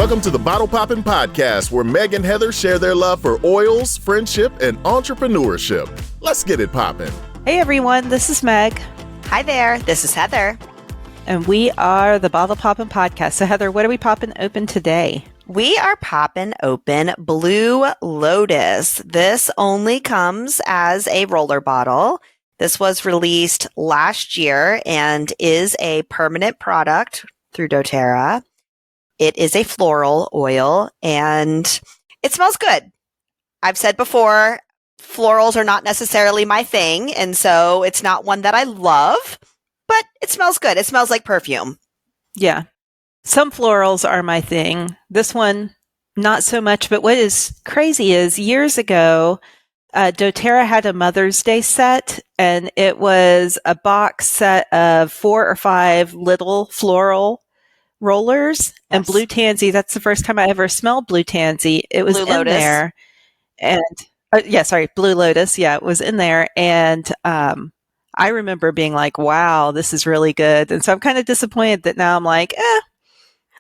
Welcome to the Bottle Poppin' Podcast, where Meg and Heather share their love for oils, friendship, and entrepreneurship. Let's get it poppin'. Hey everyone, this is Meg. Hi there, this is Heather. And we are the Bottle Poppin' Podcast. So Heather, what are we popping open today? We are popping open Blue Lotus. This only comes as a roller bottle. This was released last year and is a permanent product through doTERRA. It is a floral oil and it smells good. I've said before, florals are not necessarily my thing, and so it's not one that I love, but it smells good. It smells like perfume. Yeah. Some florals are my thing. This one, not so much. But what is crazy is years ago, doTERRA had a Mother's Day set, and it was a box set of 4 or 5 little floral rollers. And Blue Tansy, that's the first time I ever smelled Blue Tansy. It was in there. And Blue Lotus. Yeah, it was in there. And I remember being like, wow, this is really good. And so I'm kind of disappointed that now I'm like,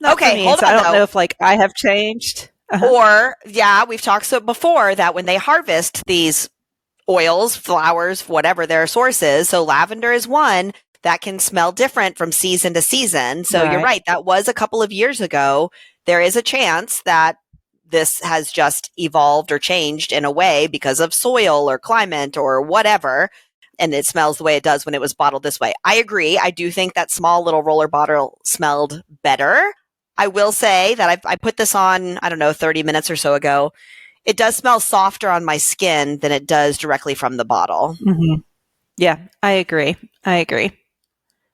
not for me. Hold on, I don't know if I have changed. Or, we've talked before that when they harvest these oils, flowers, whatever their source is, so lavender is one that can smell different from season to season. So You're right. That was a couple of years ago. There is a chance that this has just evolved or changed in a way because of soil or climate or whatever. And it smells the way it does when it was bottled this way. I agree. I do think that small little roller bottle smelled better. I will say that I put this on, 30 minutes or so ago. It does smell softer on my skin than it does directly from the bottle. Mm-hmm. Yeah, I agree.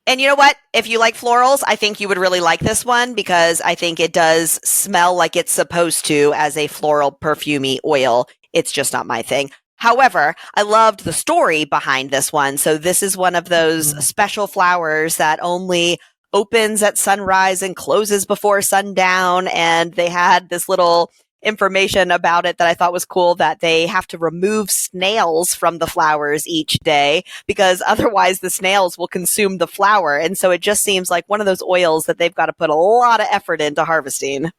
And you know what? If you like florals, I think you would really like this one because I think it does smell like it's supposed to as a floral perfumey oil. It's just not my thing. However, I loved the story behind this one. So this is one of those special flowers that only opens at sunrise and closes before sundown. And they had this little information about it that I thought was cool, that they have to remove snails from the flowers each day because otherwise the snails will consume the flower. And so it just seems like one of those oils that they've got to put a lot of effort into harvesting.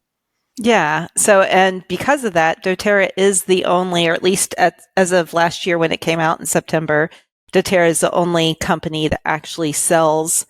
Yeah. So, and because of that, doTERRA is the only, or at least as of last year when it came out in September, doTERRA is the only company that actually sells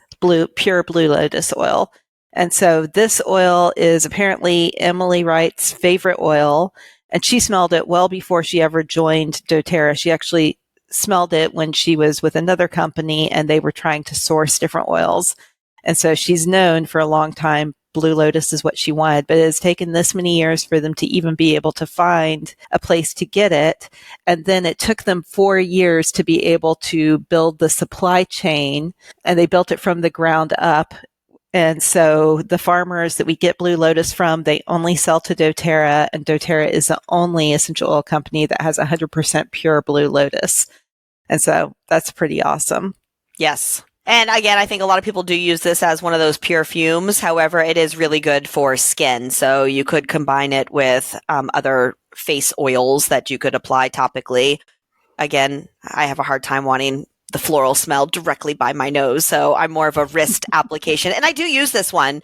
pure Blue Lotus oil. And so this oil is apparently Emily Wright's favorite oil, and she smelled it well before she ever joined doTERRA. She actually smelled it when she was with another company and they were trying to source different oils. And so she's known for a long time Blue Lotus is what she wanted, but it has taken this many years for them to even be able to find a place to get it. And then it took them 4 years to be able to build the supply chain, and they built it from the ground up. And so the farmers that we get Blue Lotus from, they only sell to doTERRA, and doTERRA is the only essential oil company that has 100% pure Blue Lotus. And so that's pretty awesome. Yes. And again, I think a lot of people do use this as one of those pure fumes. However, it is really good for skin. So you could combine it with other face oils that you could apply topically. Again, I have a hard time wanting the floral smell directly by my nose. So I'm more of a wrist application. And I do use this one.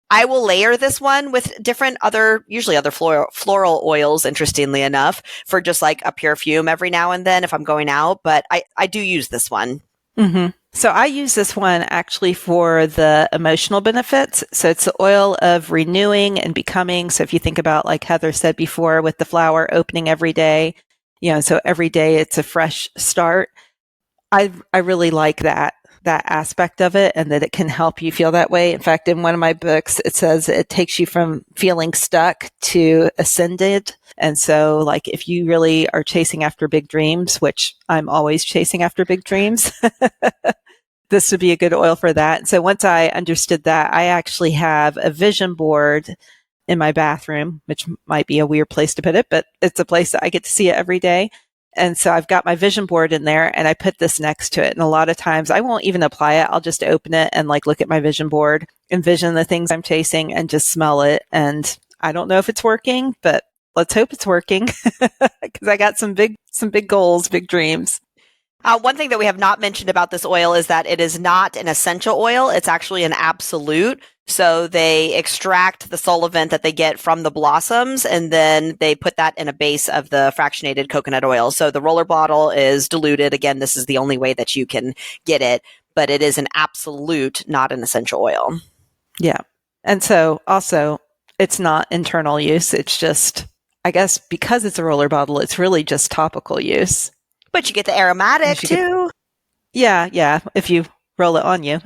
I will layer this one with different usually other floral oils, interestingly enough, for just like a pure fume every now and then if I'm going out. But I do use this one. Mm-hmm. So I use this one actually for the emotional benefits. So it's the oil of renewing and becoming. So if you think about, like Heather said before, with the flower opening every day, so every day it's a fresh start. I really like that aspect of it, and that it can help you feel that way. In fact, in one of my books, it says it takes you from feeling stuck to ascended. And so, like, if you really are chasing after big dreams, which I'm always chasing after big dreams, this would be a good oil for that. So once I understood that, I actually have a vision board in my bathroom, which might be a weird place to put it, but it's a place that I get to see it every day. And so I've got my vision board in there, and I put this next to it. And a lot of times I won't even apply it. I'll just open it and look at my vision board, envision the things I'm chasing, and just smell it. And I don't know if it's working, but let's hope it's working because I got some big goals, big dreams. One thing that we have not mentioned about this oil is that it is not an essential oil. It's actually an absolute. So they extract the solvent that they get from the blossoms, and then they put that in a base of the fractionated coconut oil. So the roller bottle is diluted. Again, this is the only way that you can get it, but it is an absolute, not an essential oil. Yeah. And so also, it's not internal use. It's just, I guess, because it's a roller bottle, it's really just topical use. But you get the aromatic too. Yeah. If you roll it on you.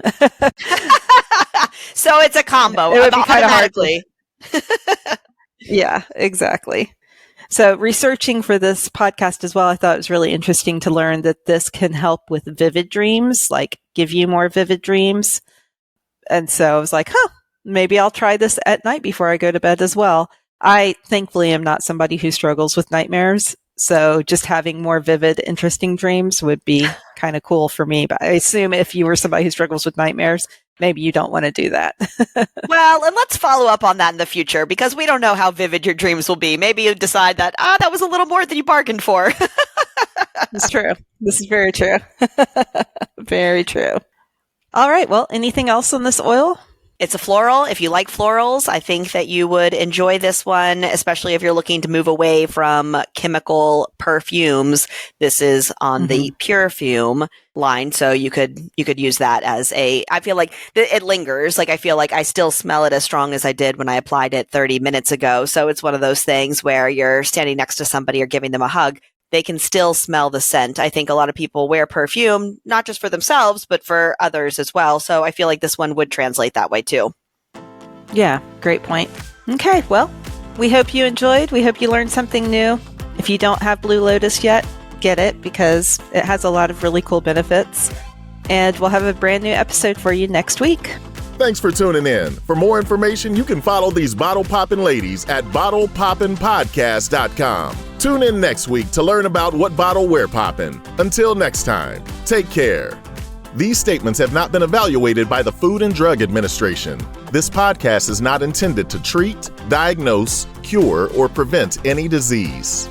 So it's a combo. It would be kind of hard. Yeah, exactly. So researching for this podcast as well, I thought it was really interesting to learn that this can help with vivid dreams, like give you more vivid dreams. And so I was like, maybe I'll try this at night before I go to bed as well. I thankfully am not somebody who struggles with nightmares. So just having more vivid, interesting dreams would be kind of cool for me. But I assume if you were somebody who struggles with nightmares, maybe you don't want to do that. Well, and let's follow up on that in the future because we don't know how vivid your dreams will be. Maybe you decide that, that was a little more than you bargained for. It's true. This is very true. Very true. All right. Well, anything else on this oil? It's a floral. If you like florals, I think that you would enjoy this one, especially if you're looking to move away from chemical perfumes. This is on the pure-fume line, so you could use that as I feel like it lingers. Like I feel like I still smell it as strong as I did when I applied it 30 minutes ago. So it's one of those things where you're standing next to somebody or giving them a hug. They can still smell the scent. I think a lot of people wear perfume, not just for themselves, but for others as well. So I feel like this one would translate that way too. Yeah, great point. Okay, well, we hope you enjoyed. We hope you learned something new. If you don't have Blue Lotus yet, get it because it has a lot of really cool benefits. And we'll have a brand new episode for you next week. Thanks for tuning in. For more information, you can follow these bottle poppin' ladies at bottlepoppinpodcast.com. Tune in next week to learn about what bottle we're poppin'. Until next time, take care. These statements have not been evaluated by the Food and Drug Administration. This podcast is not intended to treat, diagnose, cure, or prevent any disease.